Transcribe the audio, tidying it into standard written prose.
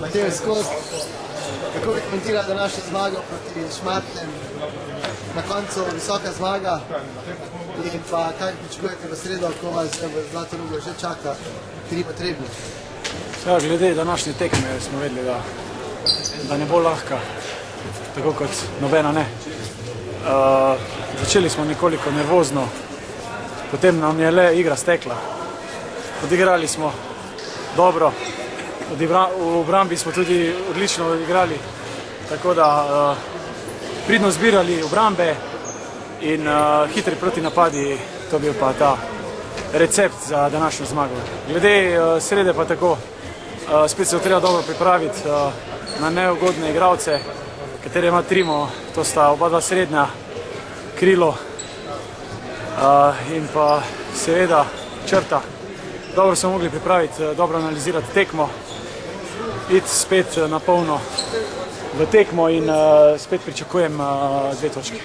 Matej Skost, kako bi komentirali današnjo zmago proti Šmartnem? Na koncu visoka zmaga in pa kaj pričakujete v sredo, ko vas v Zlatorogu že čaka 3 potrebni? Ja, glede današnje tekme smo vedeli, da ne bo lahka, tako kot nobena ne. Začeli smo nekoliko nervozno, potem nam je le igra stekla. Odigrali smo dobro, v obrambi smo tudi odlično odigrali, tako da pridno zbirali obrambe in hitri protinapadi, to bil pa ta recept za današnjo zmago. Glede srede pa tako, spet se treba dobro pripraviti na neugodne igralce, katere ima Trimo, to sta oba dva srednja, krilo in pa seveda črta. Dobro smo mogli pripraviti, dobro analizirati tekmo, iti spet na polno v tekmo in spet pričakujem 2 točke.